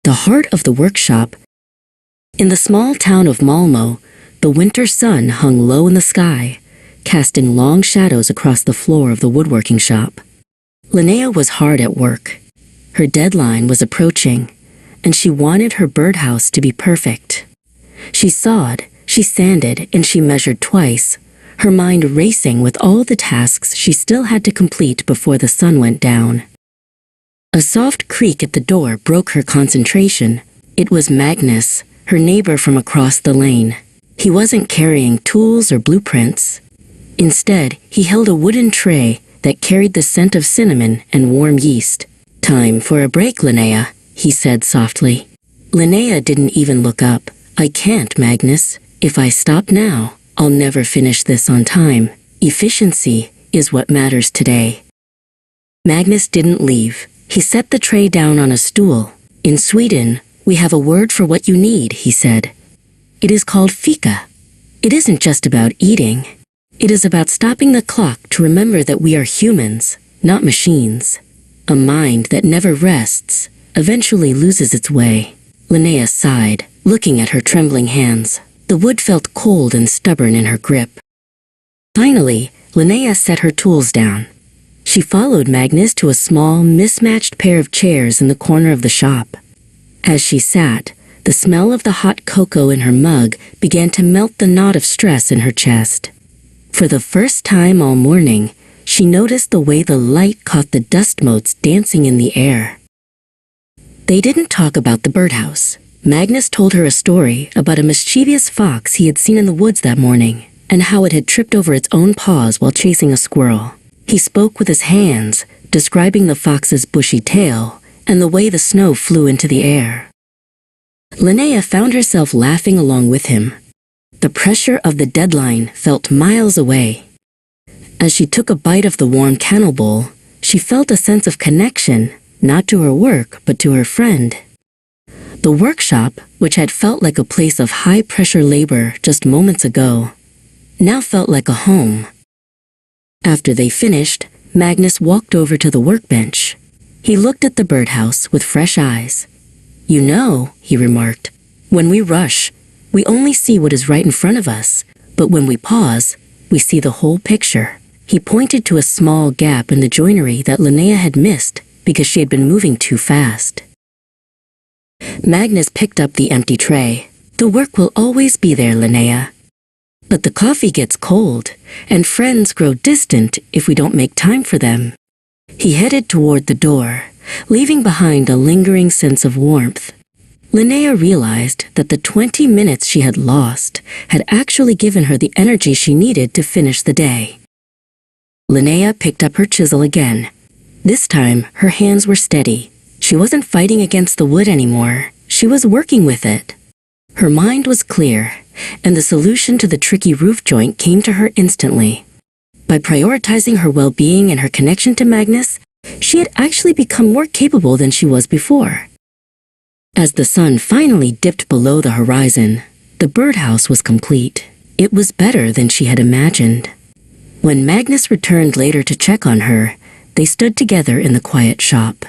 the heart of the workshop. In the small town of Malmo, the winter sun hung low in the sky, casting long shadows across the floor of the woodworking shop. Linnea was hard at work. Her deadline was approaching, and she wanted her birdhouse to be perfect. She sawed, she sanded, and she measured twice, her mind racing with all the tasks she still had to complete before the sun went down. A soft creak at the door broke her concentration. It was Magnus, her neighbor from across the lane. He wasn't carrying tools or blueprints. Instead, he held a wooden tray that carried the scent of cinnamon and warm yeast. "Time for a break, Linnea," he said softly. Linnea didn't even look up. "I can't, Magnus. If I stop now, I'll never finish this on time. Efficiency is what matters today." Magnus didn't leave. He set the tray down on a stool. "In Sweden, we have a word for what you need," he said. "It is called fika. It isn't just about eating. It is about stopping the clock to remember that we are humans, not machines. A mind that never rests eventually loses its way." Linnea sighed, looking at her trembling hands. The wood felt cold and stubborn in her grip. Finally, Linnea set her tools down. She followed Magnus to a small, mismatched pair of chairs in the corner of the shop. As she sat, the smell of the hot cocoa in her mug began to melt the knot of stress in her chest. For the first time all morning, she noticed the way the light caught the dust motes dancing in the air. They didn't talk about the birdhouse. Magnus told her a story about a mischievous fox he had seen in the woods that morning, and how it had tripped over its own paws while chasing a squirrel. He spoke with his hands, describing the fox's bushy tail and the way the snow flew into the air. Linnea found herself laughing along with him. The pressure of the deadline felt miles away. As she took a bite of the warm cannel bowl, she felt a sense of connection, not to her work, but to her friend. The workshop, which had felt like a place of high-pressure labor just moments ago, now felt like a home. After they finished, Magnus walked over to the workbench. He looked at the birdhouse with fresh eyes. "You know," he remarked, "when we rush, we only see what is right in front of us, but when we pause, we see the whole picture." He pointed to a small gap in the joinery that Linnea had missed because she had been moving too fast. Magnus picked up the empty tray. "The work will always be there, Linnea. But the coffee gets cold, and friends grow distant if we don't make time for them." He headed toward the door, leaving behind a lingering sense of warmth. Linnea realized that the 20 minutes she had lost had actually given her the energy she needed to finish the day. Linnea picked up her chisel again. This time, her hands were steady. She wasn't fighting against the wood anymore. She was working with it. Her mind was clear, and the solution to the tricky roof joint came to her instantly. By prioritizing her well-being and her connection to Magnus, she had actually become more capable than she was before. As the sun finally dipped below the horizon, the birdhouse was complete. It was better than she had imagined. When Magnus returned later to check on her, they stood together in the quiet shop.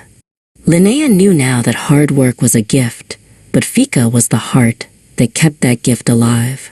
Linnea knew now that hard work was a gift, but Fika was the heart that kept that gift alive.